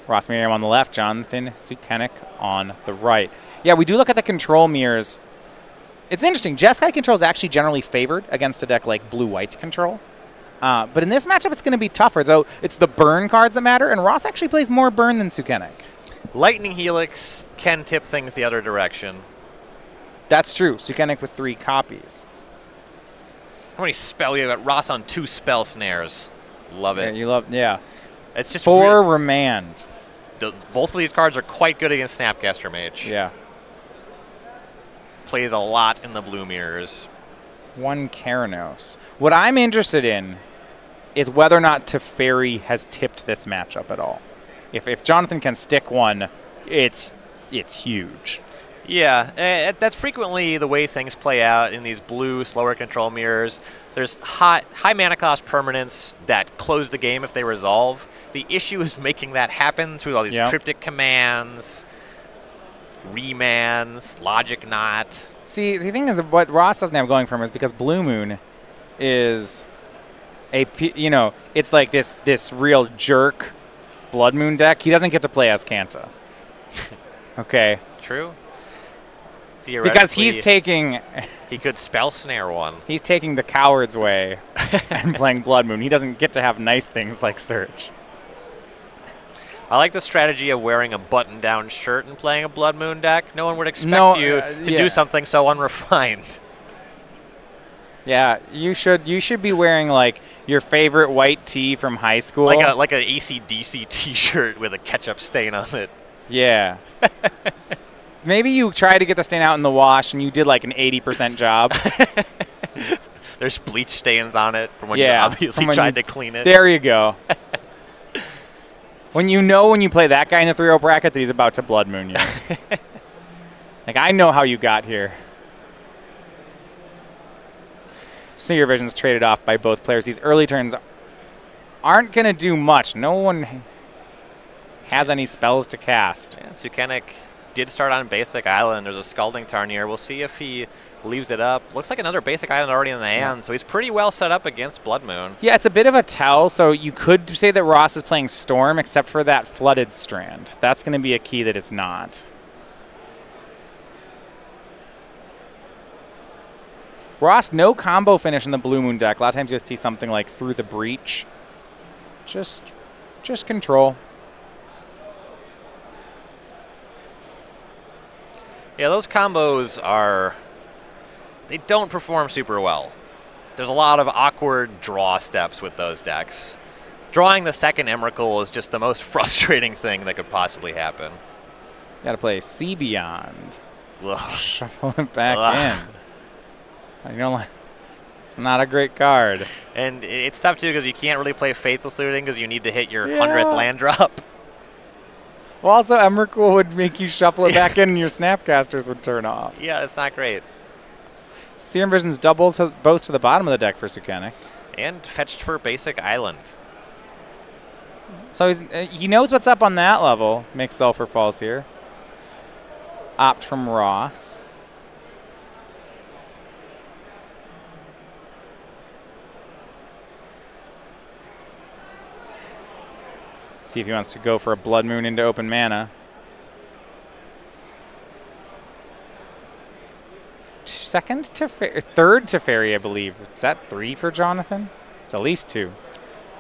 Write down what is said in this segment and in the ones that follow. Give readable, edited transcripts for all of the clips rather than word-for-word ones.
Ross Merriam on the left, Jonathan Sukenik on the right. Yeah, we do look at the control mirrors. It's interesting. Jeskai control is actually generally favored against a deck like blue-white control. But in this matchup, it's going to be tougher. So it's the burn cards that matter, and Ross actually plays more burn than Sukenik. Lightning Helix can tip things the other direction. That's true. Sukenik with 3 copies. How many spell you got? Ross on 2 spell snares. Love it. Yeah, you love, yeah. It's just 4 remand. Both of these cards are quite good against Snapcaster Mage. Yeah. Plays a lot in the blue mirrors. 1 Keranos. What I'm interested in is whether or not Teferi has tipped this matchup at all. If Jonathan can stick one, it's huge. Yeah, that's frequently the way things play out in these blue, slower control mirrors. There's high mana cost permanents that close the game if they resolve. The issue is making that happen through all these cryptic commands, remands, logic knot. See, the thing is that what Ross doesn't have going for him is because Blue Moon is it's like this real jerk Blood Moon deck. He doesn't get to play as Kanta. Okay. True. Because he's taking... he could spell snare one. He's taking the coward's way and playing Blood Moon. He doesn't get to have nice things like Search. I like the strategy of wearing a button-down shirt and playing a Blood Moon deck. No one would expect you to do something so unrefined. Yeah, you should be wearing like your favorite white tee from high school. Like an AC/DC T-shirt with a ketchup stain on it. Yeah. Maybe you tried to get the stain out in the wash and you did like an 80% job. There's bleach stains on it from when you obviously tried to clean it. There you go. when you play that guy in the 3-0 bracket that he's about to Blood Moon you. Like, I know how you got here. Seer Vision's traded off by both players. These early turns aren't going to do much. No one has any spells to cast. Yeah, Sukenik did start on Basic Island. There's a Scalding Tarnier. We'll see if he leaves it up. Looks like another Basic Island already in the hand, so he's pretty well set up against Blood Moon. Yeah, it's a bit of a tell, so you could say that Ross is playing Storm, except for that Flooded Strand. That's going to be a key that it's not. Ross, no combo finish in the Blue Moon deck. A lot of times you'll see something like Through the Breach. Just control. Yeah, those combos they don't perform super well. There's a lot of awkward draw steps with those decks. Drawing the second Emrakul is just the most frustrating thing that could possibly happen. You gotta play Sea Beyond. Ugh. Shuffle it back in. It's not a great card. And it's tough too because you can't really play Faithless Looting because you need to hit your 100th land drop. Well, also, Emrakul would make you shuffle it back in and your Snapcasters would turn off. Yeah, it's not great. Seer Vision's double to both to the bottom of the deck for Sukenik. And fetched for Basic Island. So he knows what's up on that level. Makes Sulfur Falls here. Opt from Ross. See if he wants to go for a Blood Moon into open mana. Third Teferi, I believe. Is that 3 for Jonathan? It's at least 2.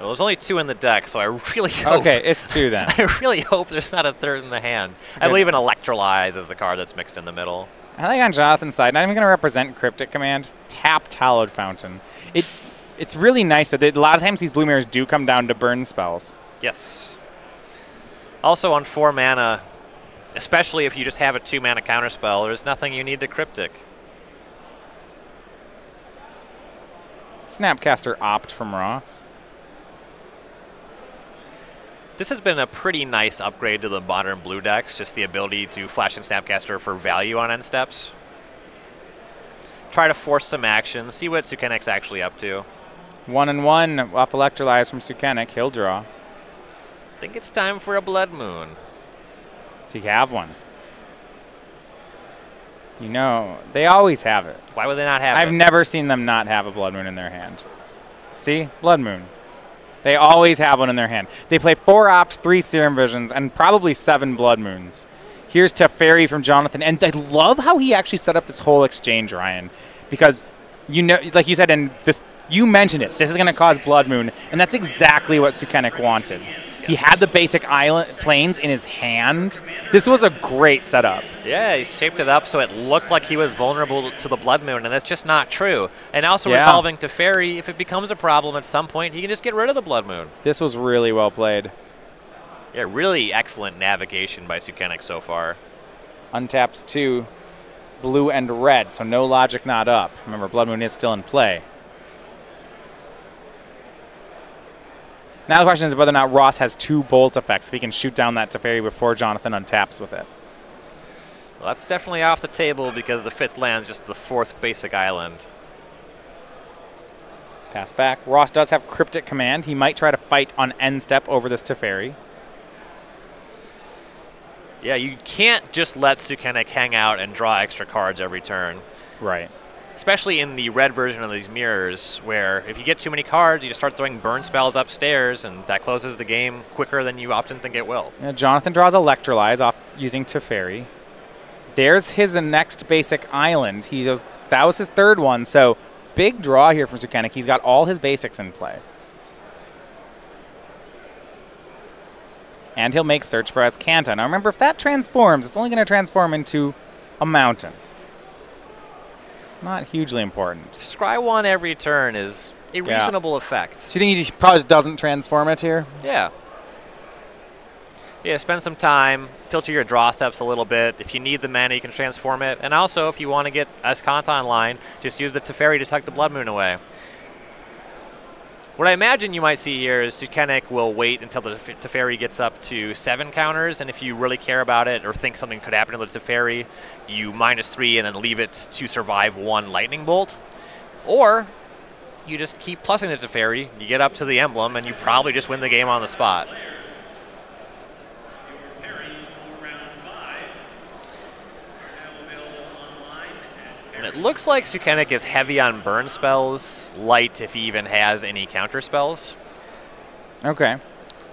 Well, there's only 2 in the deck, so I really hope... Okay, it's 2 then. I really hope there's not a third in the hand. I believe in Electrolyze as the card that's mixed in the middle. I think on Jonathan's side, not even going to represent Cryptic Command. Tap Hallowed Fountain. It's really nice that a lot of times these blue mirrors do come down to burn spells. Yes. Also on 4 mana, especially if you just have a 2 mana counterspell, there's nothing you need to Cryptic. Snapcaster Opt from Ross. This has been a pretty nice upgrade to the modern blue decks, just the ability to flash and Snapcaster for value on end steps. Try to force some action, see what Sukenik's actually up to. 1-1 off Electrolyze from Sukenik. He'll draw. I think it's time for a Blood Moon. So you have one. You know, they always have it. Why would they not have it? I've never seen them not have a Blood Moon in their hand. See? Blood Moon. They always have one in their hand. They play 4 Ops, 3 Serum Visions, and probably 7 Blood Moons. Here's Teferi from Jonathan. And I love how he actually set up this whole exchange, Ryan. Because, you know, like you said, and this, you mentioned it, this is going to cause Blood Moon. And that's exactly what Sukenik wanted. He had the basic island planes in his hand. This was a great setup. Yeah, he shaped it up so it looked like he was vulnerable to the Blood Moon, and that's just not true. And also resolving Teferi, if it becomes a problem at some point, he can just get rid of the Blood Moon. This was really well played. Yeah, really excellent navigation by Sukenik so far. Untaps 2, blue and red, so no logic not up. Remember, Blood Moon is still in play. Now the question is whether or not Ross has 2 bolt effects, if he can shoot down that Teferi before Jonathan untaps with it. Well, that's definitely off the table because the 5th land's just the 4th basic island. Pass back. Ross does have Cryptic Command. He might try to fight on end step over this Teferi. Yeah, you can't just let Sukenik hang out and draw extra cards every turn. Right. Especially in the red version of these mirrors, where if you get too many cards, you just start throwing burn spells upstairs, and that closes the game quicker than you often think it will. Jonathan draws Electrolyze off using Teferi. There's his next basic island. That was his 3rd one, so big draw here from Sukenik. He's got all his basics in play. And he'll make Search for Azcanta. Now remember, if that transforms, it's only going to transform into a mountain. Not hugely important. Scry 1 every turn is a reasonable effect. So you think he probably just doesn't transform it here? Yeah. Yeah, spend some time, filter your draw steps a little bit. If you need the mana, you can transform it. And also, if you want to get Azcanta online, just use the Teferi to tuck the Blood Moon away. What I imagine you might see here is Sukenik will wait until the Teferi gets up to 7 counters, and if you really care about it or think something could happen to the Teferi, you -3 and then leave it to survive 1 Lightning Bolt. Or you just keep plussing the Teferi, you get up to the emblem, and you probably just win the game on the spot. And it looks like Sukenik is heavy on burn spells, light if he even has any counter spells. Okay.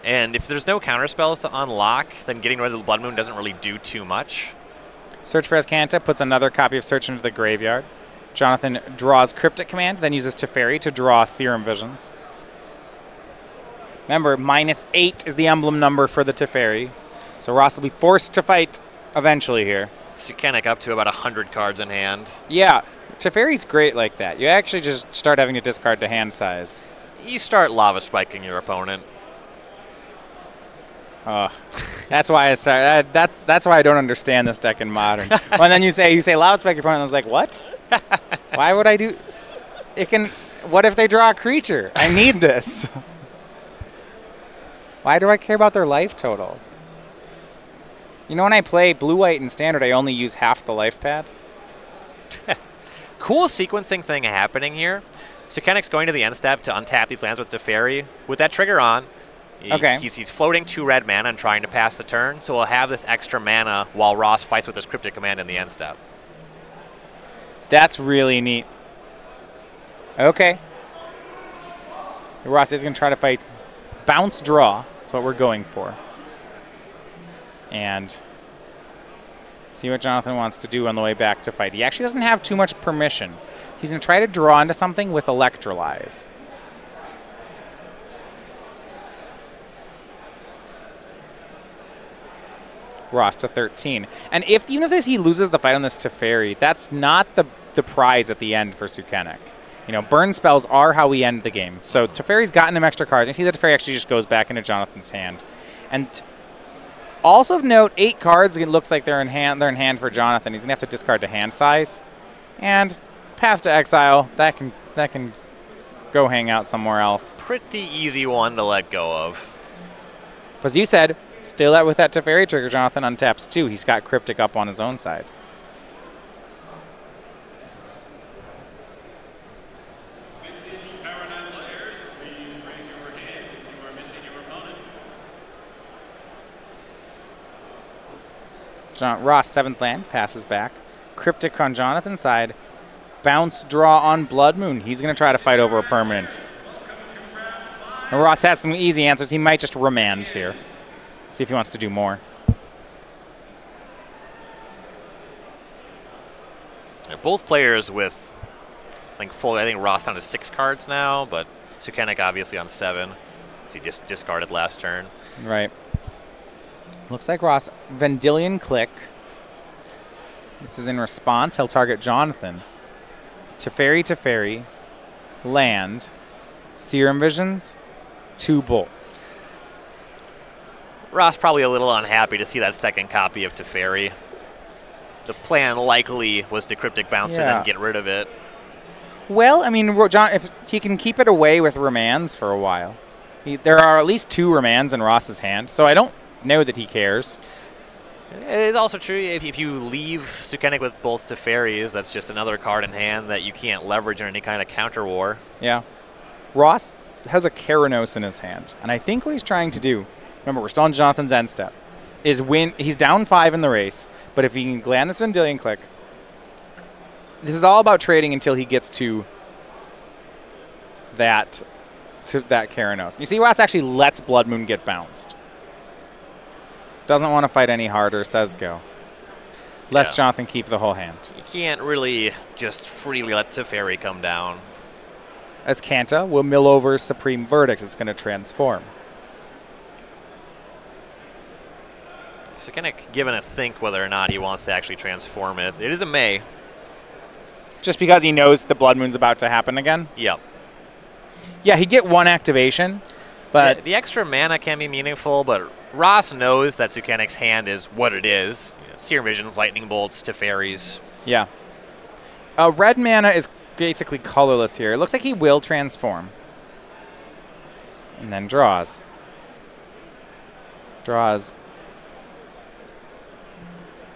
And if there's no counter spells to unlock, then getting rid of the Blood Moon doesn't really do too much. Search for Azcanta puts another copy of Search into the graveyard. Jonathan draws Cryptic Command, then uses Teferi to draw Serum Visions. Remember, -8 is the emblem number for the Teferi. So Ross will be forced to fight eventually here. Sukenik up to about 100 cards in hand. Yeah, Teferi's great like that. You actually just start having to discard to hand size. You start lava spiking your opponent. That's why that's why I don't understand this deck in Modern. And then you say lava spike your opponent. I was like, what? Why would I do? It can. What if they draw a creature? I need this. Why do I care about their life total? You know, when I play blue-white in Standard, I only use half the life pad. Cool sequencing thing happening here. Sukenik's going to the end step to untap these lands with Teferi. With that trigger on, he's floating 2 red mana and trying to pass the turn, so we'll have this extra mana while Ross fights with his Cryptic Command in the end step. That's really neat. Okay. Ross is going to try to fight bounce draw. That's what we're going for. And see what Jonathan wants to do on the way back to fight. He actually doesn't have too much permission. He's going to try to draw into something with Electrolyze. Ross to 13. And even if he loses the fight on this Teferi, that's not the prize at the end for Sukenik. You know, burn spells are how we end the game. So Teferi's gotten him extra cards. You see that Teferi actually just goes back into Jonathan's hand. And also of note, 8 cards. It looks like they're in hand for Jonathan. He's gonna have to discard to hand size, and Path to Exile. That can go hang out somewhere else. Pretty easy one to let go of. But as you said, still with that Teferi trigger, Jonathan untaps 2. He's got Cryptic up on his own side. Ross, 7th land, passes back. Cryptic on Jonathan's side. Bounce draw on Blood Moon. He's going to try to fight over a permanent. And Ross has some easy answers. He might just remand here. See if he wants to do more. Yeah, both players with, I think Ross down to 6 cards now, but Sukenik obviously on 7. So he just discarded last turn. Right. Looks like Ross, Vendilion Click. This is in response. He'll target Jonathan. Teferi, land, Serum Visions, 2 bolts. Ross probably a little unhappy to see that second copy of Teferi. The plan likely was to Cryptic Bounce and then get rid of it. Well, I mean, John, if he can keep it away with remands for a while. There are at least 2 remands in Ross's hand, so I don't know that he cares. It is also true if you leave Sukenik with both Teferis, that's just another card in hand that you can't leverage in any kind of counter war. Yeah. Ross has a Keranos in his hand, and I think what he's trying to do, remember, we're still on Jonathan's end step, is win. He's down 5 in the race, but if he can land this Vendilion Click, this is all about trading until he gets to that Keranos. You see, Ross actually lets Blood Moon get bounced. Doesn't want to fight any harder, says go. Lets Jonathan keep the whole hand. You can't really just freely let Teferi come down. As Kanta will mill over Supreme Verdict. It's going to transform. Sukenik given a think whether or not he wants to actually transform it. It is a May. Just because he knows the Blood Moon's about to happen again? Yep. Yeah, he'd get 1 activation, but... Yeah, the extra mana can be meaningful, but Ross knows that Sukenik's hand is what it is. You know, Serum Visions, Lightning Bolts, Teferis. Yeah. Red mana is basically colorless here. It looks like he will transform. And then draws. Draws.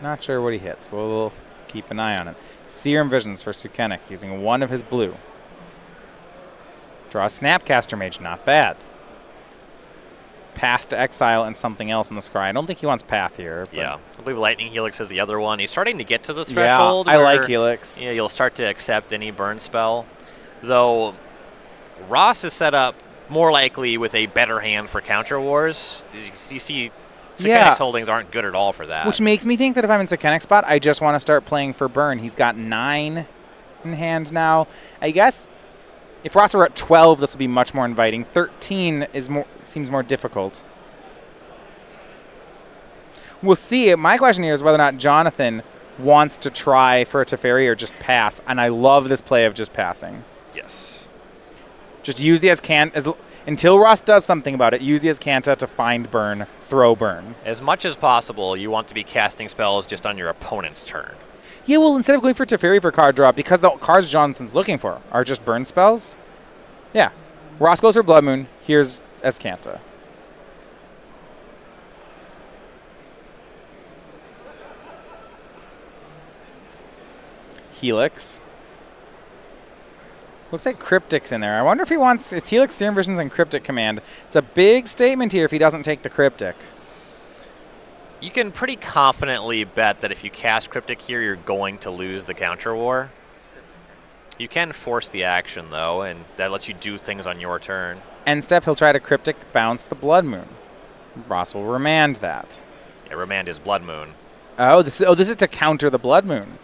Not sure what he hits. We'll keep an eye on it. Serum Visions for Sukenik using 1 of his blue. Draw a Snapcaster Mage. Not bad. Path to Exile and something else in the scry. I don't think he wants Path here. Yeah, I believe Lightning Helix is the other one. He's starting to get to the threshold. Yeah, I like Helix. Yeah, you'll start to accept any burn spell. Though Ross is set up more likely with a better hand for counter wars. You see, Sukenik's holdings aren't good at all for that. Which makes me think that if I'm in Sukenik's spot, I just want to start playing for burn. He's got 9 in hand now. I guess if Ross were at 12, this would be much more inviting. 13 seems more difficult. We'll see. My question here is whether or not Jonathan wants to try for a Teferi or just pass. And I love this play of just passing. Yes. Just use the until Ross does something about it, use the Azcanta to find burn, throw burn. As much as possible, you want to be casting spells just on your opponent's turn. Yeah, well, instead of going for Teferi for card drop, because the cards Jonathan's looking for are just burn spells, yeah. Ross goes for Blood Moon. Here's Azcanta. Helix. Looks like Cryptic's in there. I wonder if he wants... It's Helix, Serum Visions, and Cryptic Command. It's a big statement here if he doesn't take the Cryptic. You can pretty confidently bet that if you cast Cryptic here, you're going to lose the counter war. You can force the action, though, and that lets you do things on your turn. End step, he'll try to Cryptic bounce the Blood Moon. Ross will remand that. Yeah, remand is Blood Moon. Oh, this is to counter the Blood Moon.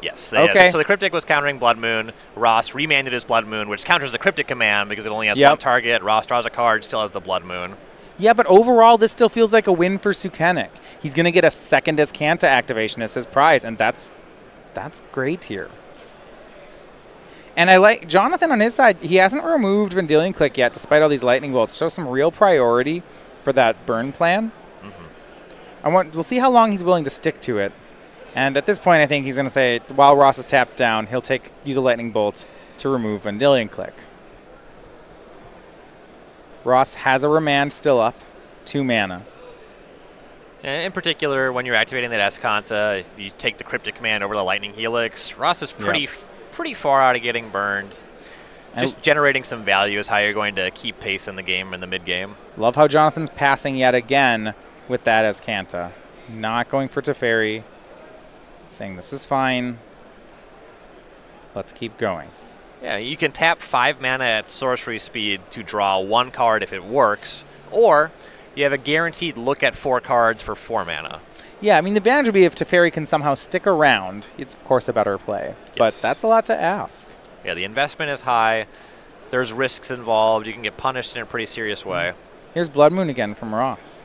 Yes. Okay. So the Cryptic was countering Blood Moon. Ross remanded his Blood Moon, which counters the Cryptic command because it only has 1 target. Ross draws a card, still has the Blood Moon. Yeah, but overall, this still feels like a win for Sukenik. He's going to get a second Azcanta activation as his prize, and that's great here. And I like Jonathan on his side. He hasn't removed Vendilion Click yet, despite all these lightning bolts. Shows some real priority for that burn plan. Mm-hmm. We'll see how long he's willing to stick to it. And at this point, I think he's going to say, while Ross is tapped down, he'll use a lightning bolt to remove Vendilion Click. Ross has a remand still up, 2 mana. And in particular, when you're activating that Azcanta, you take the Cryptic command over the Lightning Helix. Ross is pretty far out of getting burned. Just generating some value is how you're going to keep pace in the game in the mid-game. Love how Jonathan's passing yet again with that Azcanta. Not going for Teferi. Saying this is fine. Let's keep going. Yeah, you can tap 5 mana at sorcery speed to draw 1 card if it works, or you have a guaranteed look at 4 cards for 4 mana. Yeah, I mean, the advantage would be if Teferi can somehow stick around. It's, of course, a better play. Yes. But that's a lot to ask. Yeah, the investment is high. There's risks involved. You can get punished in a pretty serious way. Here's Blood Moon again from Ross.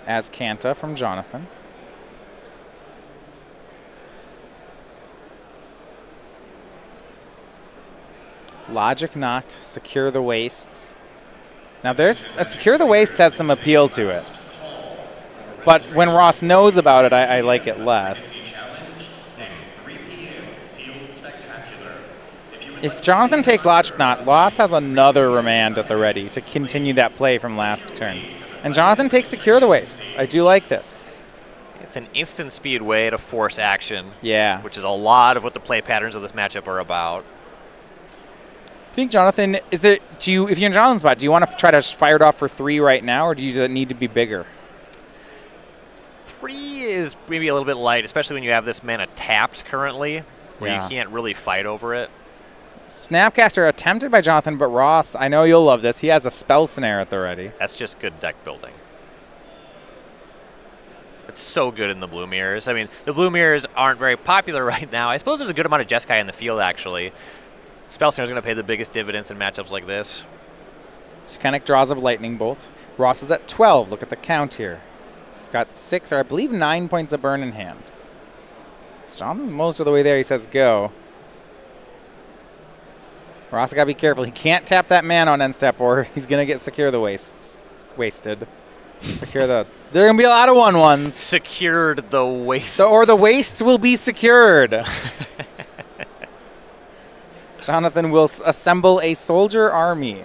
As Kanta from Jonathan. Logic Knot, Secure the Wastes. Now there's Secure the Wastes has some appeal to it. But when Ross knows about it, I like it less. If Jonathan takes Logic Knot, Ross has another Remand at the ready to continue that play from last turn. And Jonathan takes Secure the Wastes. I do like this. It's an instant speed way to force action. Yeah. Which is a lot of what the play patterns of this matchup are about. I think Jonathan, if you're in Jonathan's spot, do you want to try to fire it off for 3 right now, or do you need to be bigger? 3 is maybe a little bit light, especially when you have this mana tapped currently, where you can't really fight over it. Snapcaster attempted by Jonathan, but Ross, I know you'll love this. He has a Spell Snare at the ready. That's just good deck building. It's so good in the blue mirrors. I mean, the blue mirrors aren't very popular right now. I suppose there's a good amount of Jeskai in the field, actually. Spell Snare is going to pay the biggest dividends in matchups like this. Sukenik draws a Lightning Bolt. Ross is at 12. Look at the count here. He's got 6, or I believe 9 points of burn in hand. So Jonathan's most of the way there. He says go. Ross got to be careful. He can't tap that mana on end step, or he's going to get Secure the Wastes. Wasted. Secure the... There are going to be a lot of 1/1s. Secured the wastes. So, or the wastes will be secured. Jonathan will assemble a soldier army.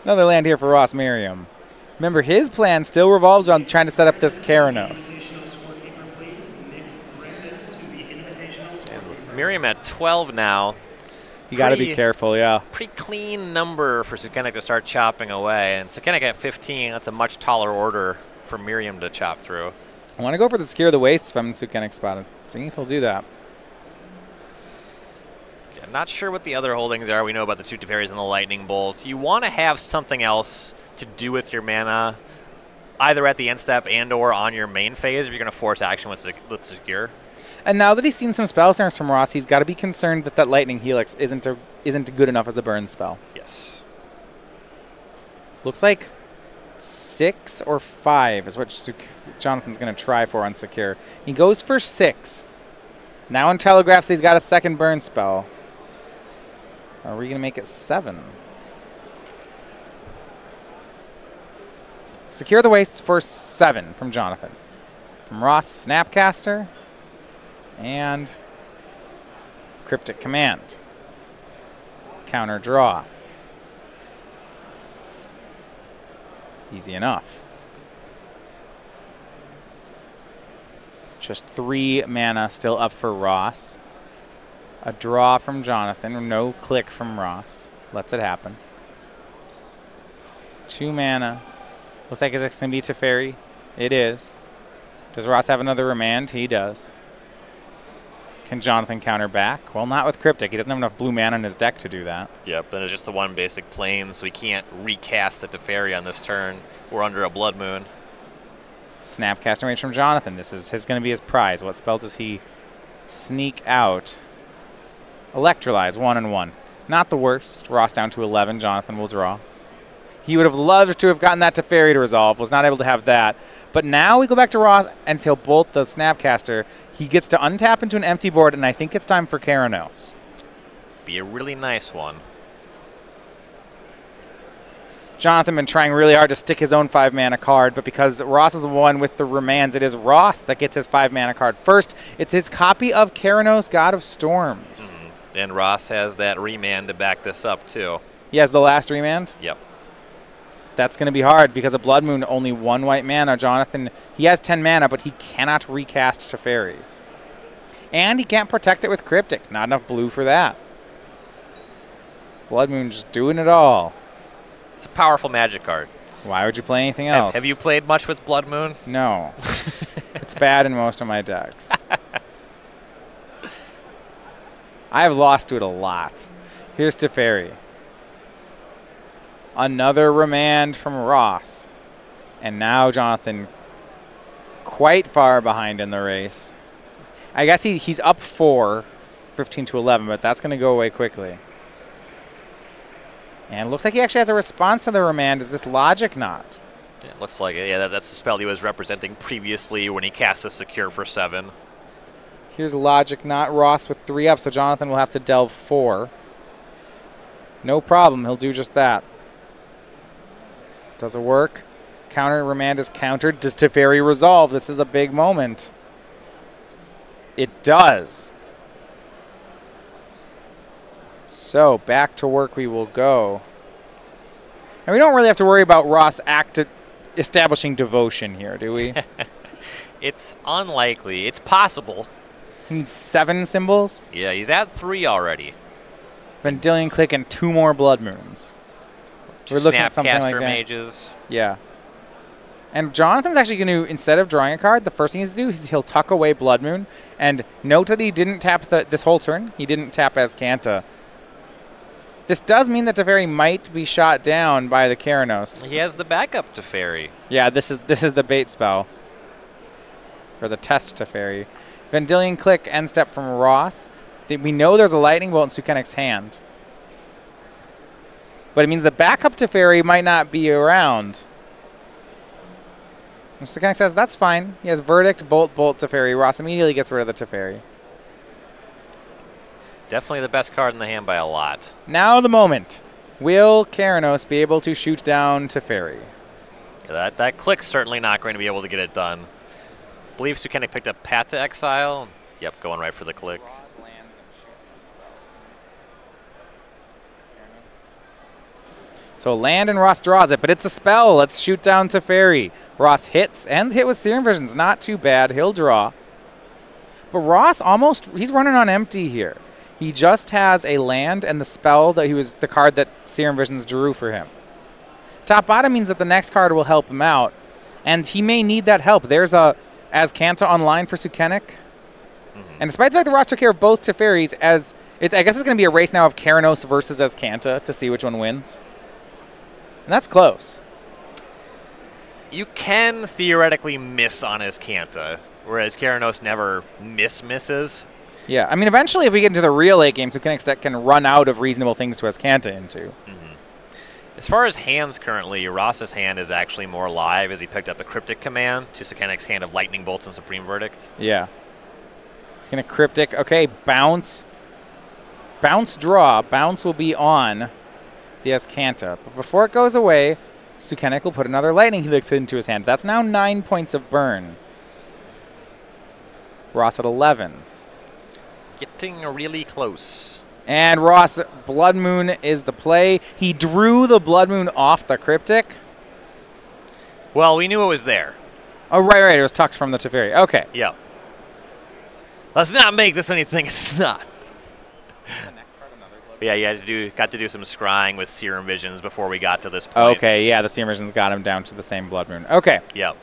Another land here for Ross Merriam. Remember, his plan still revolves around trying to set up this Keranos. And Merriam at 12 now. You got to be careful, yeah. Pretty clean number for Sukenik to start chopping away. And Sukenik at 15, that's a much taller order for Merriam to chop through. I want to go for the Secure the Wastes if I'm in Sukenik's spot. Seeing if he'll do that. Yeah, not sure what the other holdings are. We know about the 2 Teferis and the Lightning Bolt. You want to have something else to do with your mana, either at the end step and or on your main phase if you're going to force action with Secure. And now that he's seen some spell snares from Ross, he's got to be concerned that that Lightning Helix isn't good enough as a burn spell. Yes. Looks like 6 or 5 is what Jonathan's going to try for on Secure. He goes for 6. Now in telegraphs he's got a second burn spell. Are we going to make it 7? Secure the Wastes for 7 from Jonathan. From Ross, Snapcaster. And Cryptic Command. Counter draw. Easy enough. Just 3 mana still up for Ross. A draw from Jonathan. No click from Ross. Lets it happen. 2 mana. Looks like it's going to be Teferi. It is. Does Ross have another Remand? He does. Can Jonathan counter back? Well, not with Cryptic. He doesn't have enough blue mana in his deck to do that. Yep, and it's just the 1 basic plane, so he can't recast the Teferi on this turn. We're under a Blood Moon. Snapcaster Mage from Jonathan. This is going to be his prize. What spell does he sneak out? Electrolyze, 1 and 1. Not the worst. Ross down to 11. Jonathan will draw. He would have loved to have gotten that Teferi to resolve. Was not able to have that. But now we go back to Ross, and he'll bolt the Snapcaster. He gets to untap into an empty board, and I think it's time for Keranos. Be a really nice one. Jonathan been trying really hard to stick his own 5-mana card, but because Ross is the one with the remands, it is Ross that gets his 5-mana card first. It's his copy of Keranos, God of Storms. And Ross has that remand to back this up, too. He has the last remand? Yep. That's going to be hard because of Blood Moon, only 1 white mana. Jonathan, he has 10 mana, but he cannot recast Teferi. And he can't protect it with Cryptic. Not enough blue for that. Blood Moon just doing it all. It's a powerful Magic card. Why would you play anything else? Have you played much with Blood Moon? No. It's bad in most of my decks. I have lost to it a lot. Here's Teferi. Another remand from Ross. And now Jonathan quite far behind in the race. I guess he's up 4, 15 to 11, but that's going to go away quickly. And it looks like he actually has a response to the remand. Is this Logic Knot? Yeah, it looks like it. Yeah, that's the spell he was representing previously when he cast a Secure for 7. Here's Logic Knot. Ross with 3 up, so Jonathan will have to delve 4. No problem. He'll do just that. Does it work? Counter remand is countered. Does Teferi resolve? This is a big moment. It does. So back to work we will go. And we don't really have to worry about Ross establishing devotion here, do we? It's unlikely. It's possible. He needs 7 symbols. Yeah, he's at 3 already. Vendilion Click and 2 more Blood Moons. We're looking at something like that. Mages. Yeah. And Jonathan's actually going to, instead of drawing a card, the first thing he's to do is he'll tuck away Blood Moon. And note that he didn't tap this whole turn. He didn't tap Azcanta. This does mean that Teferi might be shot down by the Keranos. He has the backup Teferi. Yeah, this is the bait spell. Or the test Teferi. Vendilion Click, end step from Ross. We know there's a Lightning Bolt in Sukenik's hand. But it means the backup Teferi might not be around. And Sukenik says, that's fine. He has Verdict, Bolt, Bolt, Teferi. Ross immediately gets rid of the Teferi. Definitely the best card in the hand by a lot. Now the moment. Will Keranos be able to shoot down Teferi? Yeah, that click's certainly not going to be able to get it done. I believe Sukenik picked up Path to Exile. Yep, going right for the click. So land and Ross draws it, but it's a spell. Let's shoot down Teferi. Ross hits and hit with Serum Visions. Not too bad. He'll draw. But Ross he's running on empty here. He just has a land and the spell that the card that Serum Visions drew for him. Top bottom means that the next card will help him out, and he may need that help. There's a Azcanta online for Sukenik. And despite the fact that Ross took care of both Teferis, I guess it's going to be a race now of Keranos versus Azcanta to see which one wins. And that's close. You can theoretically miss on Azcanta, whereas Keranos never misses. Yeah, I mean, eventually if we get into the real late game, Sukenik's deck can run out of reasonable things to Azcanta into. As far as hands currently, Ross's hand is actually more live as he picked up a Cryptic command to Sukenik's hand of Lightning Bolts and Supreme Verdict. Yeah. He's going to Cryptic. Okay, bounce. Bounce draw. Bounce will be on the Azcanta. But before it goes away, Sukenik will put another Lightning Helix into his hand. That's now 9 points of burn. Ross at 11. Getting really close. And Ross, Blood Moon is the play. He drew the Blood Moon off the Cryptic. Well, we knew it was there. Oh, right. It was tucked from the Teferi. Okay. Yep. Let's not make this anything it's not. Yeah, you got to do some scrying with Serum Visions before we got to this point. Okay, yeah, the Serum Visions got him down to the same Blood Moon. Okay. Yep.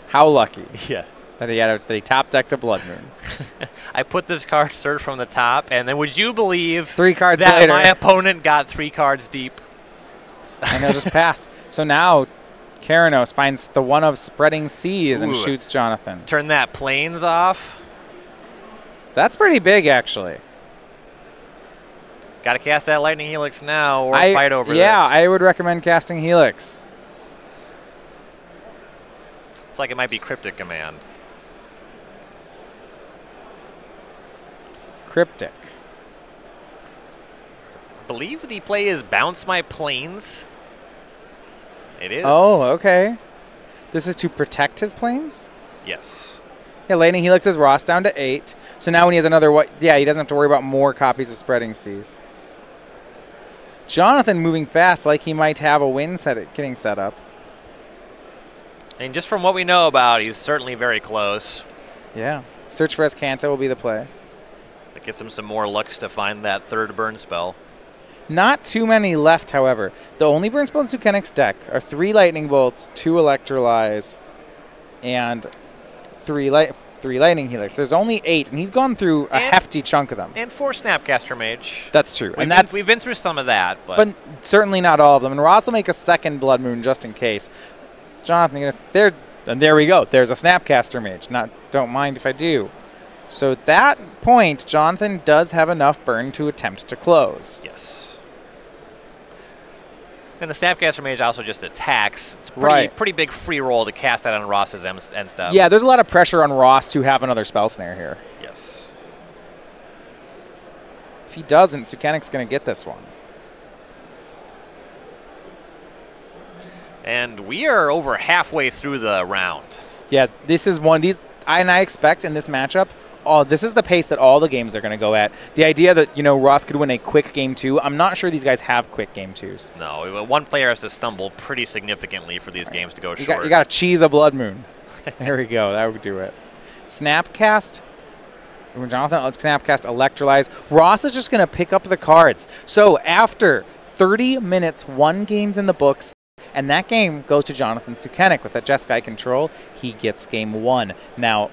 How lucky. Yeah. That he top decked a Blood Moon. I put this card third from the top, and then would you believe 3 cards that later, my opponent got 3 cards deep? And he'll just pass. So now Keranos finds the one of Spreading Seas and shoots Jonathan. Turn that Plains off. That's pretty big, actually. Got to cast that Lightning Helix now or fight over this. Yeah, I would recommend casting Helix. It's like it might be Cryptic Command. Cryptic. I believe the play is Bounce My Plains. It is. Oh, okay. This is to protect his planes? Yes. Yeah, Lightning Helixes Ross down to 8. So now when he has another, yeah, he doesn't have to worry about more copies of Spreading Seas. Jonathan moving fast like he might have a win getting set up. And just from what we know about, he's certainly very close. Yeah. Search for Escanta will be the play. That gets him some more looks to find that third burn spell. Not too many left, however. The only burn spells in Sukenik's deck are 3 Lightning Bolts, 2 Electrolyze, and 3 Lightning Helix. There's only 8, and he's gone through a hefty chunk of them. And 4 Snapcaster Mage. That's true. We've been through some of that. But certainly not all of them. And Ross will make a second Blood Moon just in case. Jonathan, there we go. There's a Snapcaster Mage. Don't mind if I do. So at that point, Jonathan does have enough burn to attempt to close. Yes. And the Snapcaster Mage also just attacks. It's pretty big free roll to cast that on Ross's end stuff. Yeah, there's a lot of pressure on Ross to have another Spell Snare here. Yes. If he doesn't, Sukenik's going to get this one. And we are over halfway through the round. Yeah, this is one of these, and I expect in this matchup, this is the pace that all the games are going to go at. The idea that, Ross could win a quick game 2, I'm not sure these guys have quick game 2s. No, one player has to stumble pretty significantly for these games to go short. You got to cheese a Blood Moon. There we go. That would do it. Snapcast. Jonathan, let's Snapcast Electrolyze. Ross is just going to pick up the cards. So after 30 minutes, 1 game's in the books, and that game goes to Jonathan Sukenik with that Jeskai control. He gets game 1. Now,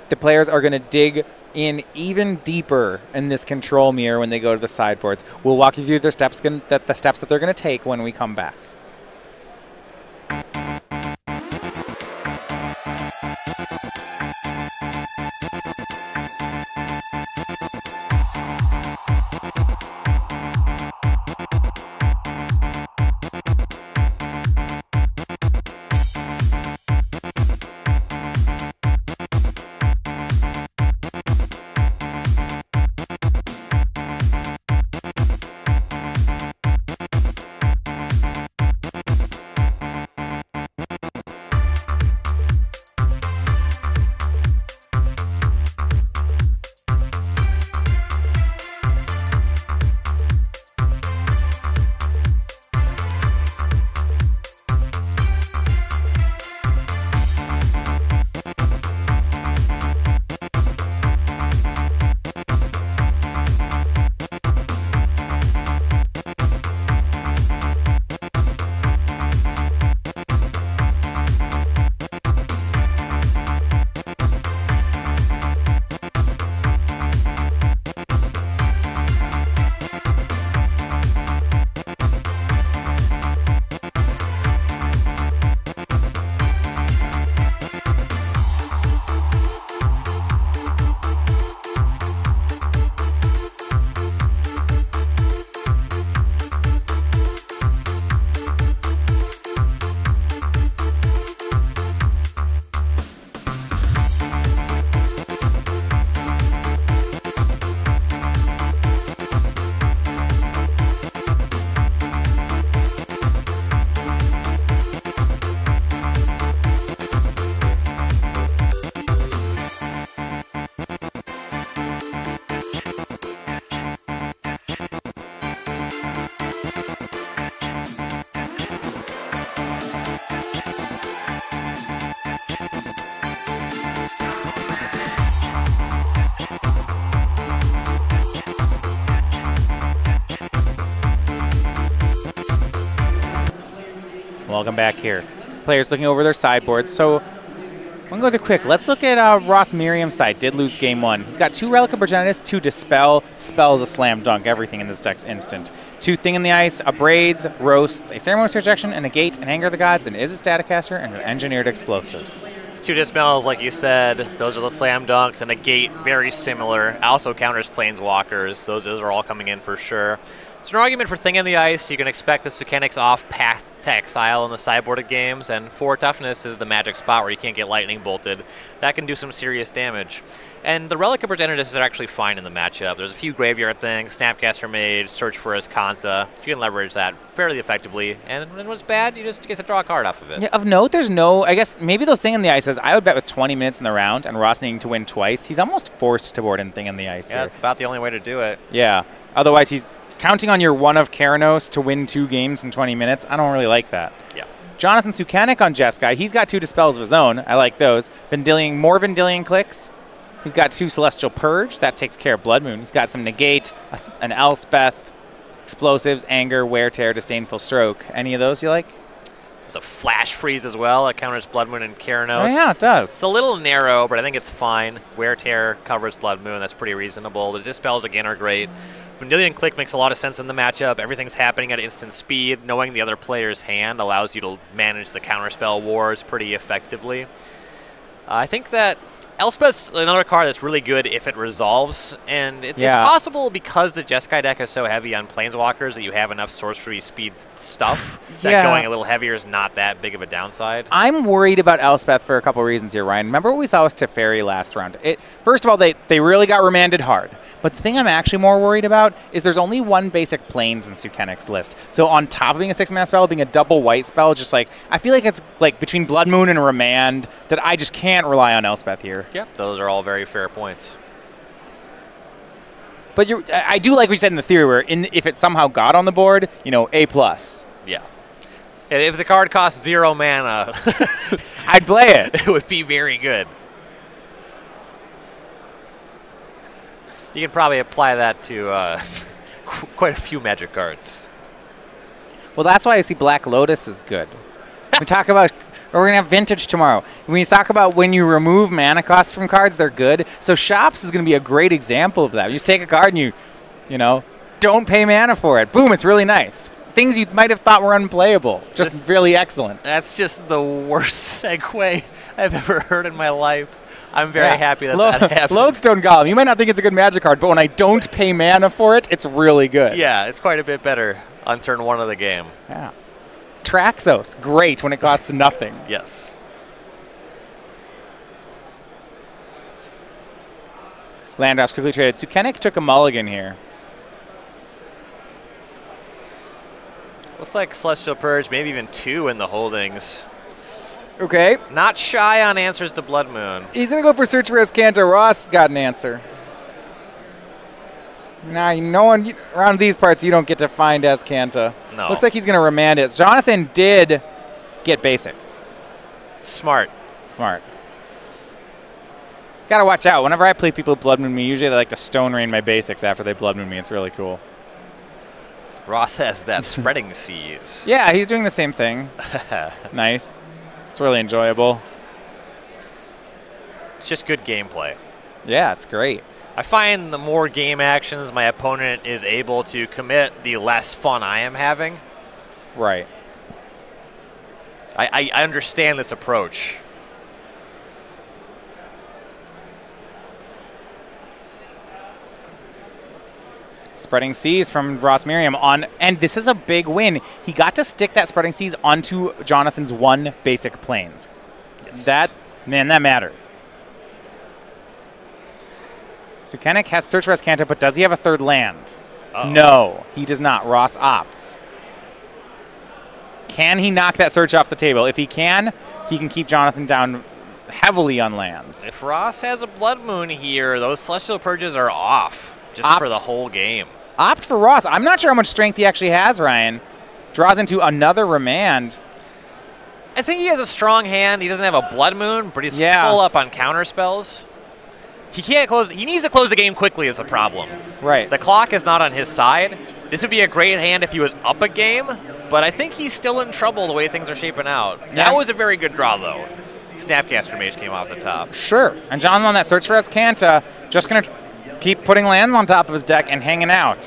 the players are going to dig in even deeper in this control mirror when they go to the sideboards. We'll walk you through the steps that they're going to take when we come back. Welcome back here. Players looking over their sideboards. So I'm going to go through quick. Let's look at Ross Merriam's side. Did lose game 1. He's got 2 Relic of Progenitus, 2 Dispel. Dispel is a slam dunk. Everything in this deck's instant. 2 Thing in the Ice, a Braids, Roasts, a Ceremonious Rejection, and a Gate, an Anger of the Gods, and is a Staticaster, and Engineered Explosives. 2 Dispels, like you said, those are the slam dunks, and a Gate, very similar. Also counters Planeswalkers. Those are all coming in for sure. It's an argument for Thing in the Ice. You can expect the Sukenik's off path to exile in the sideboarded games, and 4 Toughness is the magic spot where you can't get lightning bolted. That can do some serious damage. And the Relic of Progenitus are actually fine in the matchup. There's a few graveyard things, Snapcaster Mage, Search for Escanta. You can leverage that fairly effectively, and when it's bad, you just get to draw a card off of it. Yeah, of note, there's no, I guess, maybe those Thing in the Ice is, I would bet with 20 minutes in the round and Ross needing to win twice, he's almost forced to board in Thing in the Ice Yeah, here. that's about the only way to do it. Yeah, otherwise he's counting on your 1 of Keranos to win 2 games in 20 minutes. I don't really like that. Yeah. Jonathan Sukenik on Jeskai, he's got 2 Dispels of his own. I like those. More Vendilion Clicks, He's got 2 Celestial Purge. That takes care of Blood Moon. He's got some Negate, an Elspeth, Explosives, Anger, Wear, Tear, Disdainful Stroke. Any of those you like? There's a Flash Freeze as well. It counters Blood Moon and Keranos. Oh, yeah, it does. It's a little narrow, but I think it's fine. Wear Tear covers Blood Moon. That's pretty reasonable. The Dispels, again, are great. Vendilion Click makes a lot of sense in the matchup. Everything's happening at instant speed. Knowing the other player's hand allows you to manage the counterspell wars pretty effectively. I think that Elspeth's another card that's really good if it resolves, and it's possible because the Jeskai deck is so heavy on Planeswalkers that you have enough sorcery speed stuff that going a little heavier is not that big of a downside. I'm worried about Elspeth for a couple reasons here, Ryan. Remember what we saw with Teferi last round? First of all, they really got remanded hard. But the thing I'm actually more worried about is there's only 1 basic Plains in Sukenik's list. So on top of being a 6-mana spell, being a double white spell, just like, I feel like it's like between Blood Moon and Remand that I just can't rely on Elspeth here. Yep, those are all very fair points. But I do like what you said in the theory where if it somehow got on the board, you know, A+. Yeah. If the card costs 0 mana, I'd play it. It would be very good. You can probably apply that to quite a few Magic cards. Well, that's why I see Black Lotus is good. We talk about, or we're going to have Vintage tomorrow. When you talk about when you remove mana costs from cards, they're good. So Shops is going to be a great example of that. You just take a card and you know, don't pay mana for it. Boom, it's really nice. Things you might have thought were unplayable. Just really excellent. That's just the worst segue I've ever heard in my life. I'm very happy that that happened. Lodestone Golem. You might not think it's a good Magic card, but when I don't pay mana for it, it's really good. Yeah, it's quite a bit better on turn 1 of the game. Yeah. Traxos. Great when it costs nothing. Yes. Landrops quickly traded. Sukenik took a mulligan here. Looks like Celestial Purge, maybe even 2 in the holdings. Okay. Not shy on answers to Blood Moon. He's going to go for Search for Azcanta. Ross got an answer. Now, no one around these parts, you don't get to find Azcanta. No. Looks like he's going to remand it. Jonathan did get basics. Smart. Smart. Got to watch out. Whenever I play people who Blood Moon me, usually they like to Stone Rain my basics after they Blood Moon me. It's really cool. Ross has that Spreading Seas. Yeah, he's doing the same thing. Nice. It's really enjoyable. It's just good gameplay. Yeah, it's great. I find the more game actions my opponent is able to commit, the less fun I am having. Right. I understand this approach. Spreading Seas from Ross Merriam on, and this is a big win. He got to stick that Spreading Seas onto Jonathan's 1 basic Plains. Yes. That matters. Sukenik has Search for Azcanta, but does he have a 3rd land? No, he does not. Ross opts. Can he knock that search off the table? If he can keep Jonathan down heavily on lands. If Ross has a Blood Moon here, those Celestial Purges are off. Just for the whole game. Opt for Ross. I'm not sure how much strength he actually has, Ryan. Draws into another remand. I think he has a strong hand. He doesn't have a Blood Moon, but he's full up on counter spells. He can't close. He needs to close the game quickly is the problem. Right. The clock is not on his side. This would be a great hand if he was up a game, but I think he's still in trouble the way things are shaping out. Yeah. That was a very good draw, though. Snapcaster Mage came off the top. Sure. And John on that Search for Azcanta, just going to keep putting lands on top of his deck and hanging out.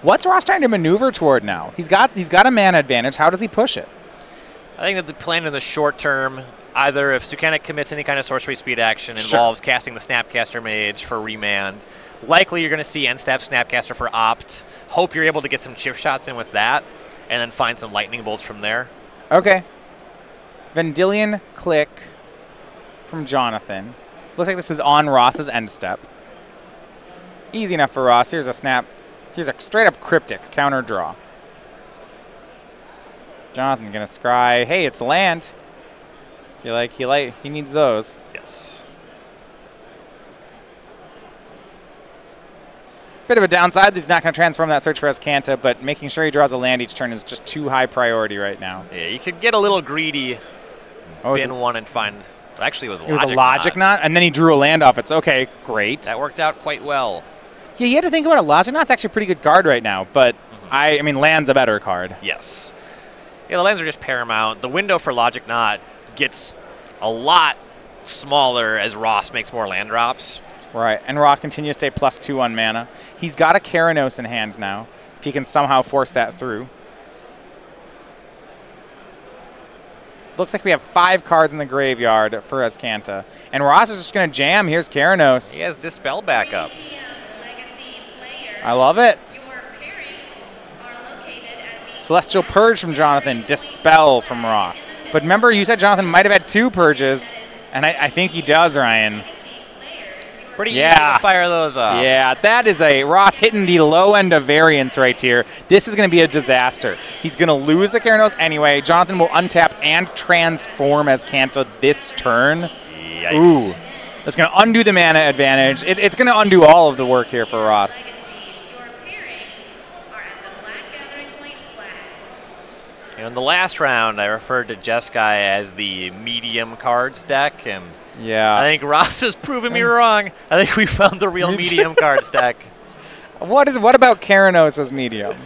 What's Ross trying to maneuver toward now? He's got a mana advantage. How does he push it? I think that the plan in the short term, either if Sukenik commits any kind of sorcery speed action, involves casting the Snapcaster Mage for remand. Likely you're going to see end-step Snapcaster for opt. Hope you're able to get some chip shots in with that, and then find some lightning bolts from there. Okay. Vendilion Click from Jonathan. Looks like this is on Ross's end step. Easy enough for Ross. Here's a snap. Here's a straight-up cryptic counter draw. Jonathan gonna scry. Hey, it's land. He needs those. Yes. Bit of a downside. He's not gonna transform that Search for Azcanta, but making sure he draws a land each turn is just too high priority right now. Yeah, you could get a little greedy bin one and find. Actually, it was a Logic Knot, and then he drew a land off it. So, okay, great. That worked out quite well. Yeah, you had to think about it. Logic Knot's actually a pretty good card right now, but I mean, land's a better card. Yes. Yeah, the lands are just paramount. The window for Logic Knot gets a lot smaller as Ross makes more land drops. Right, and Ross continues to stay +2 on mana. He's got a Keranos in hand now, if he can somehow force that through. Looks like we have 5 cards in the graveyard for Azcanta. And Ross is just going to jam. Here's Keranos. He has Dispel back up. I love it. Celestial Purge from Jonathan. Dispel from Ross. But remember, you said Jonathan might have had 2 purges. And I think he does, Ryan. Pretty easy to fire those off. Yeah, that is a Ross hitting the low end of variance right here. This is going to be a disaster. He's going to lose the Keranos anyway. Jonathan will untap and transform Azcanta this turn. Yikes. Ooh, that's going to undo the mana advantage. It's going to undo all of the work here for Ross. In the last round, I referred to Jeskai as the medium cards deck, and yeah, I think Ross has proven me wrong. I think we found the real medium cards deck. What about Keranos as medium?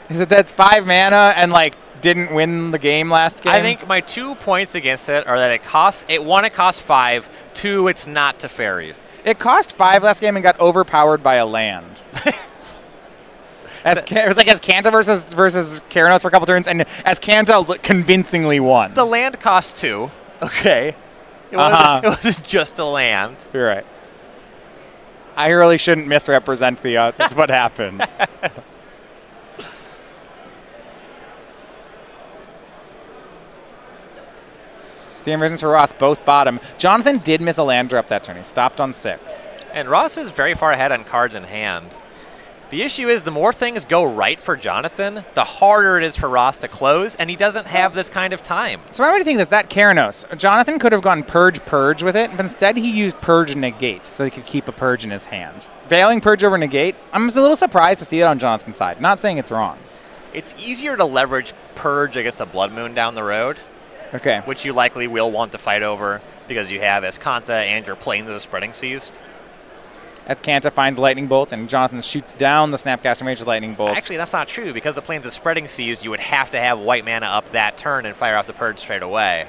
Is it that's 5 mana and like didn't win the game last game? I think my 2 points against it are that it costs 5. 2, it's not Teferi. It cost 5 last game and got overpowered by a land. It was like Azcanta versus Keranos for a couple turns, and Azcanta convincingly won. The land cost 2. Okay. It wasn't just a land. You're right. I really shouldn't misrepresent that's what happened. Steam versions for Ross, both bottom. Jonathan did miss a land drop that turn. He stopped on 6. And Ross is very far ahead on cards in hand. The issue is the more things go right for Jonathan, the harder it is for Ross to close, and he doesn't have this kind of time. So I would think that Keranos. Jonathan could have gone Purge with it, but instead he used Purge and Negate so he could keep a Purge in his hand. Veiling Purge over Negate, I'm just a little surprised to see it on Jonathan's side. Not saying it's wrong. It's easier to leverage Purge against a Blood Moon down the road. Okay. Which you likely will want to fight over because you have Azcanta and your Plains of Spreading Seized. Azcanta finds Lightning Bolt, and Jonathan shoots down the Snapcaster Mage with Lightning Bolt. Actually, that's not true. Because the Plains of Spreading Seized, you would have to have white mana up that turn and fire off the Purge straight away.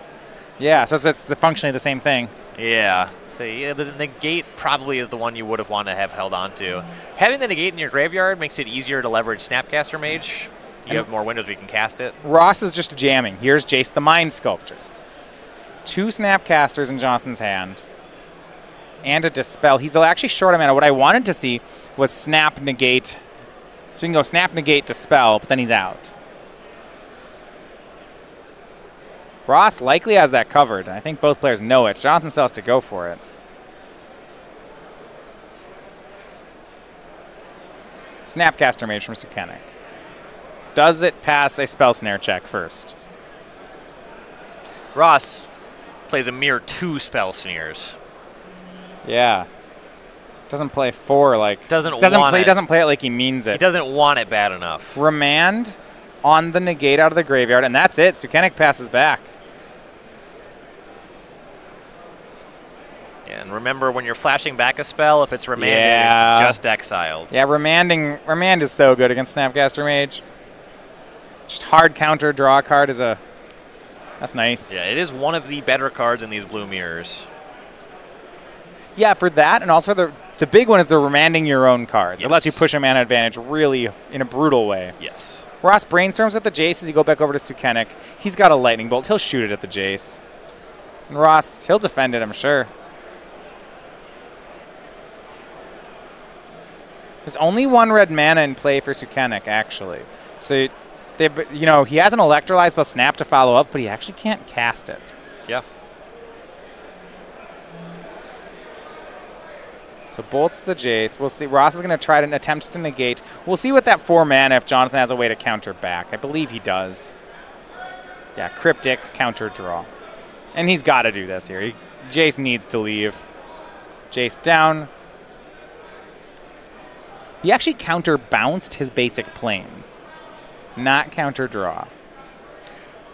Yeah, so it's functionally the same thing. Yeah. So yeah, the Negate probably is the one you would have wanted to have held on to. Having the Negate in your graveyard makes it easier to leverage Snapcaster Mage. You have more windows where you can cast it. Ross is just jamming. Here's Jace the Mind Sculptor. 2 Snapcasters in Jonathan's hand. And a Dispel. He's actually short on mana. What I wanted to see was Snap, Negate. So you can go Snap, Negate, Dispel, but then he's out. Ross likely has that covered. I think both players know it. Jonathan still has to go for it. Snapcaster Mage from Sukenik. Does it pass a Spell Snare check first? Ross plays a mere 2 Spell Snares. Yeah. Doesn't play 4 like... Doesn't play it like he means it. He doesn't want it bad enough. Remand on the Negate out of the graveyard, and that's it. Sukenik passes back. Yeah, and remember, when you're flashing back a spell, if it's remanded, it's just exiled. Yeah, Remand is so good against Snapcaster Mage. Just hard counter, draw a card is a... That's nice. Yeah, it is one of the better cards in these blue mirrors. Yeah, for that, and also the big one is the remanding your own cards. Yes. It lets you push a mana advantage really in a brutal way. Yes. Ross brainstorms at the Jace as you go back over to Sukenik. He's got a Lightning Bolt. He'll shoot it at the Jace. And Ross, he'll defend it, I'm sure. There's only 1 red mana in play for Sukenik, actually. So, he has an Electrolyze plus Snap to follow up, but he actually can't cast it. Yeah. So bolts the Jace. We'll see. Ross is going to try to attempt to negate. We'll see with that 4 mana if Jonathan has a way to counter back. I believe he does. Yeah, Cryptic, counter draw. And he's got to do this here. Jace needs to leave. Jace down. He actually counter bounced his basic planes, not counter draw.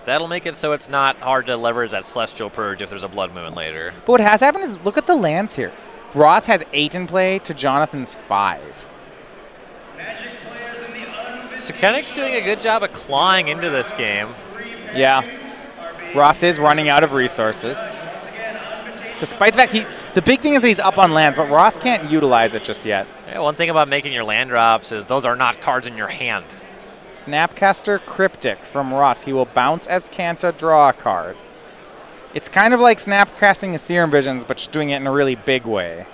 That'll make it so it's not hard to leverage that Celestial Purge if there's a Blood Moon later. But what has happened is, look at the lands here. Ross has 8 in play to Jonathan's 5. Sukenik's doing a good job of clawing into this game. Yeah. Ross is running out of resources. Despite the fact the big thing is that he's up on lands, but Ross can't utilize it just yet. Yeah, one thing about making your land drops is those are not cards in your hand. Snapcaster Cryptic from Ross. He will bounce as Kanta, draw a card. It's kind of like Snapcasting a Serum Visions, but just doing it in a really big way.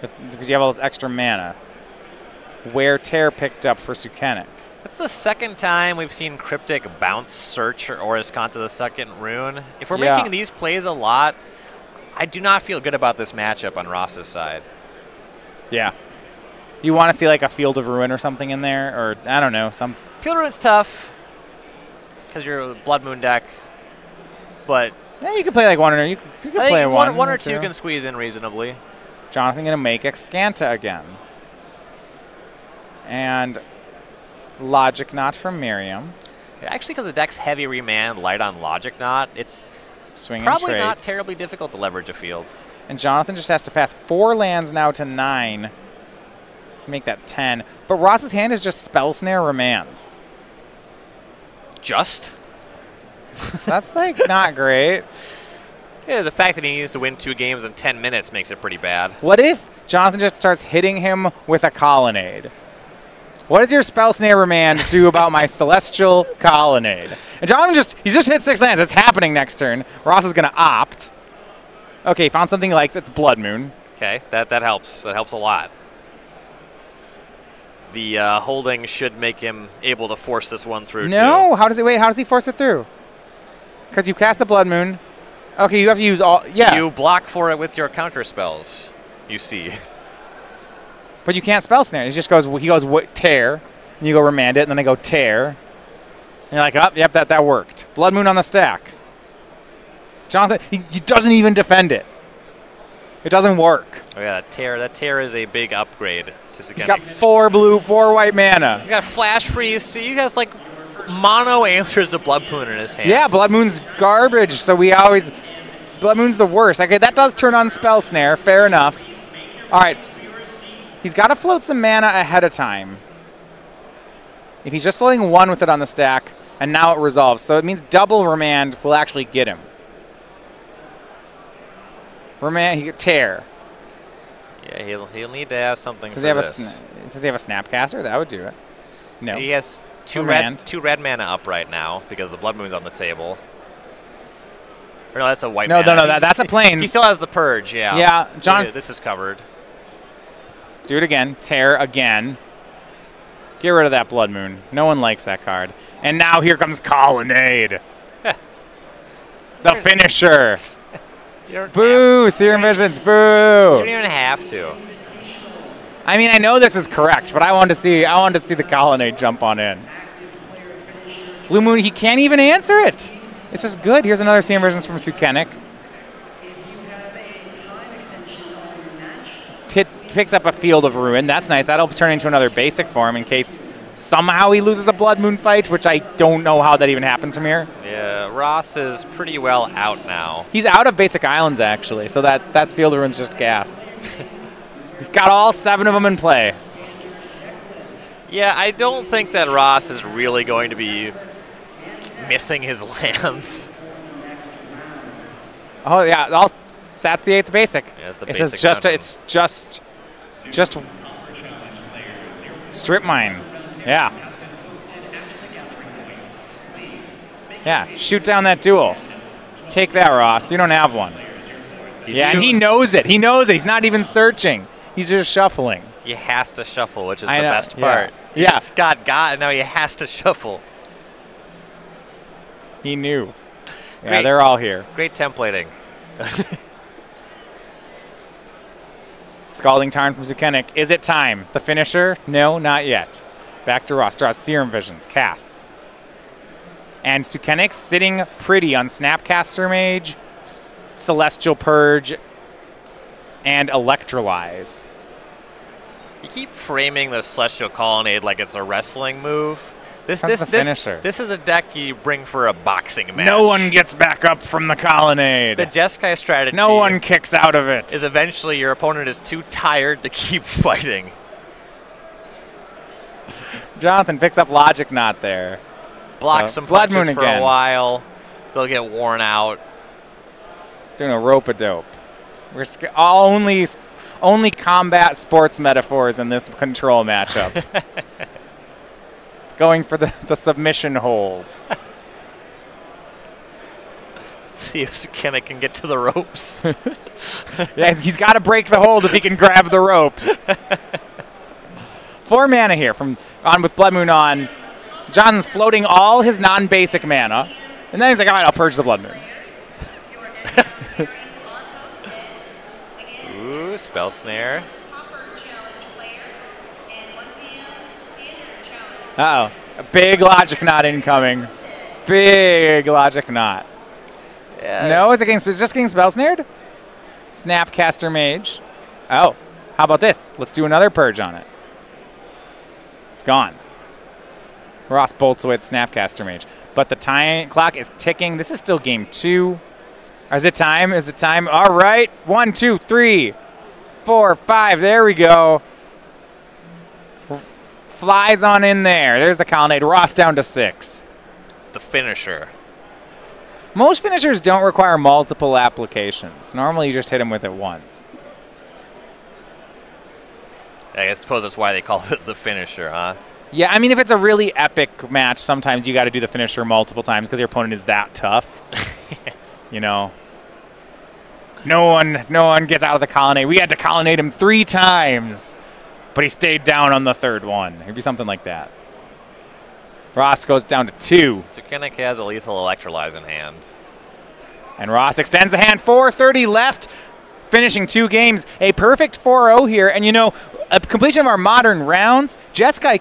Because you have all this extra mana. Where Tear picked up for Sukenik. That's the second time we've seen Cryptic bounce Search or Kanta the second rune. If we're making these plays a lot, I do not feel good about this matchup on Ross's side. Yeah. You want to see like a Field of Ruin or something in there? Or, I don't know, some... Field of Ruin's tough because you're a Blood Moon deck, but... Yeah, you can play like one or you can play one or two can squeeze in reasonably. Jonathan going to make Excanta again. And Logic Knot from Merriam. Actually, because the deck's heavy remand, light on Logic Knot, it's Swing probably and trade. not terribly difficult to leverage a field. And Jonathan just has to pass 4 lands now to 9. Make that 10. But Ross's hand is just Spell Snare Remand. Just? That's like not great. Yeah, the fact that he needs to win 2 games in 10 minutes makes it pretty bad. What if Jonathan just starts hitting him with a Colonnade? What does your Spell Snare Remand do about my Celestial Colonnade? And Jonathan he's just hit 6 lands. It's happening next turn. Ross is going to opt. Okay, found something he likes. It's Blood Moon. Okay, that helps. That helps a lot. The holding should make him able to force this one through, No, too. how does he force it through? Because you cast the Blood Moon. Okay, you have to use all, yeah. You block for it with your counter spells, you see. But you can't Spell Snare. He goes Tear, and you go Remand it, and then they go Tear. And you're like, oh, yep, that worked. Blood Moon on the stack. Jonathan, he doesn't even defend it. It doesn't work. Oh yeah, that tear is a big upgrade to Sukenik. He's got 4 blue, 4 white mana. You got Flash Freeze, too. You guys like mono answers to Blood Moon in his hand. Yeah, Blood Moon's garbage, so Blood Moon's the worst. Okay, that does turn on Spell Snare, fair enough. All right, he's got to float some mana ahead of time. If he's just floating 1 with it on the stack, and now it resolves, so it means double Remand will actually get him. Remand, he could Tear. Yeah, he'll need to have something Does for this. Does he have a Snapcaster? That would do it. No. He has 2 red mana up right now because the Blood Moon's on the table. Or no, that's a white mana. No, that's a Plains. He still has the Purge, yeah. Yeah, John. So this is covered. Do it again. Tear again. Get rid of that Blood Moon. No one likes that card. And now here comes Colonnade. The finisher. Boo! Serum Visions, boo! You don't even have to. I mean, I know this is correct, but I wanted to see the Colonnade jump on in. Blue Moon, he can't even answer it. It's just good. Here's another Serum Visions from Sukenik. Picks up a Field of Ruin. That's nice. That'll turn into another basic form in case somehow he loses a Blood Moon fight, which I don't know how that even happens from here. Yeah, Ross is pretty well out now. He's out of basic islands, actually, so that Field of Ruin's just gas. He's got all 7 of them in play. Yeah, I don't think that Ross is really going to be missing his lands. Oh, yeah, that's the 8th basic. Yeah, it's the basic. It's just Strip Mine. Yeah. Yeah, shoot down that duel. Take that, Ross. You don't have one. And he knows it. He knows it. He's not even searching. He's just shuffling. He has to shuffle, which is the best part. Yeah. Scott got it. Now he has to shuffle. He knew. Yeah, they're all here. Great templating. Scalding Tarn from Sukenik. Is it time? The finisher? No, not yet. Back to Ross. Draws Serum Visions. Casts. And Sukenik sitting pretty on Snapcaster Mage, Celestial Purge, and You keep framing the Celestial Colonnade like it's a wrestling move. This That's the finisher. This is a deck you bring for a boxing match. No one gets back up from the colonnade. The Jeskai strategy. No one kicks out of it. Is eventually your opponent is too tired to keep fighting. Jonathan picks up Logic Knot there. Blocks some Blood punches Moon for again. a while. They'll get worn out. Doing a rope-a-dope. We're only combat sports metaphors in this control matchup. It's going for the submission hold. See if Sukenik can get to the ropes. Yeah, he's got to break the hold if he can grab the ropes. 4 mana here on with Blood Moon on. Jonathan's floating all his non-basic mana. And then he's like, all right, I'll purge the Blood Moon. Ooh, Spell Snare. Uh-oh. A big Logic Knot incoming. Big Logic Knot. Yeah. No, is it just getting Spell Snared? Snapcaster Mage. Oh, how about this? Let's do another purge on it. It's gone. Ross bolts away the Snapcaster Mage. But the time clock is ticking. This is still game 2. Or is it time? Is it time? All right. 1, 2, 3, 4, 5. There we go. Flies on in there. There's the colonnade. Ross down to 6. The finisher. Most finishers don't require multiple applications. Normally, you just hit them with it once. I suppose that's why they call it the finisher, huh? Yeah, I mean, if it's a really epic match, sometimes you got to do the finisher multiple times because your opponent is that tough. You know, no one gets out of the colonnade. We had to colonnade him 3 times, but he stayed down on the 3rd one. It'd be something like that. Ross goes down to 2. Sukenik has a lethal electrolyze in hand. And Ross extends the hand. 4:30 left, finishing 2 games. A perfect 4-0 here. And, you know, a completion of our modern rounds, Jeskai